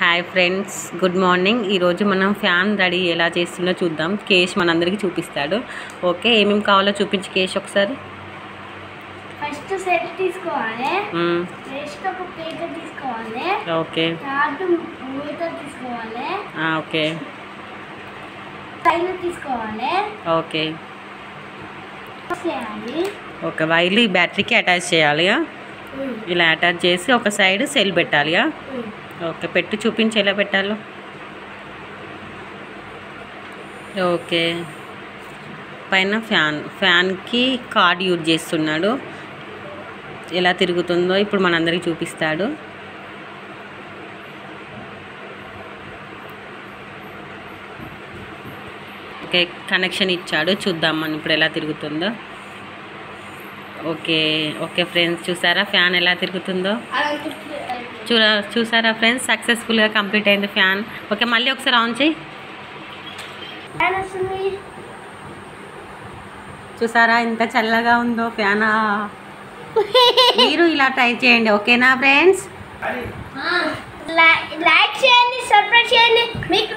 Hi friends, good morning. ఈరోజు మనం fan ready ఎలా చేస్తుందో చూద్దాం. కేష్ మనందరికీ చూపిస్తాడు. ఓకే, ఏమేమి కావాలో చూపించి కేష్ ఒకసారి. ఫస్ట్ సెట్ తీసుకోవాలి, నెక్స్ట్ ఒక పేపర్ తీసుకోవాలి, ఓకే థర్డ్ మీటర్ తీసుకోవాలి, ఓకే టైలర్ తీసుకోవాలి, ఓకే చేయాలి. ఓకే, వైర్లు ఈ బ్యాటరీకి అటాచ్ చేయాలి. ఇలా అటాచ్ చేసి ఒక సైడ్ సెల్ పెట్టాలి. ఓకే, పెట్టి చూపించి ఎలా పెట్టాలో. ఓకే, పైన ఫ్యాన్కి కార్డ్ యూజ్ చేస్తున్నాడు. ఎలా తిరుగుతుందో ఇప్పుడు మనందరికీ చూపిస్తాడు. ఓకే, కనెక్షన్ ఇచ్చాడు. చూద్దాం మనం ఇప్పుడు ఎలా తిరుగుతుందో. ఓకే ఓకే ఫ్రెండ్స్, చూసారా ఫ్యాన్ ఎలా తిరుగుతుందో? చూసారా ఫ్రెండ్స్, సక్సెస్ఫుల్గా కంప్లీట్ అయింది ఫ్యాన్. ఓకే, మళ్ళీ ఒకసారి ఆన్ చేయి. చూసారా ఎంత చల్లగా ఉందో ఫ్యాన్. మీరు ఇలా ట్రై చేయండి. ఓకేనా ఫ్రెండ్స్? లైక్ చేయండి, సబ్స్క్రైబ్ చేయండి. మీకు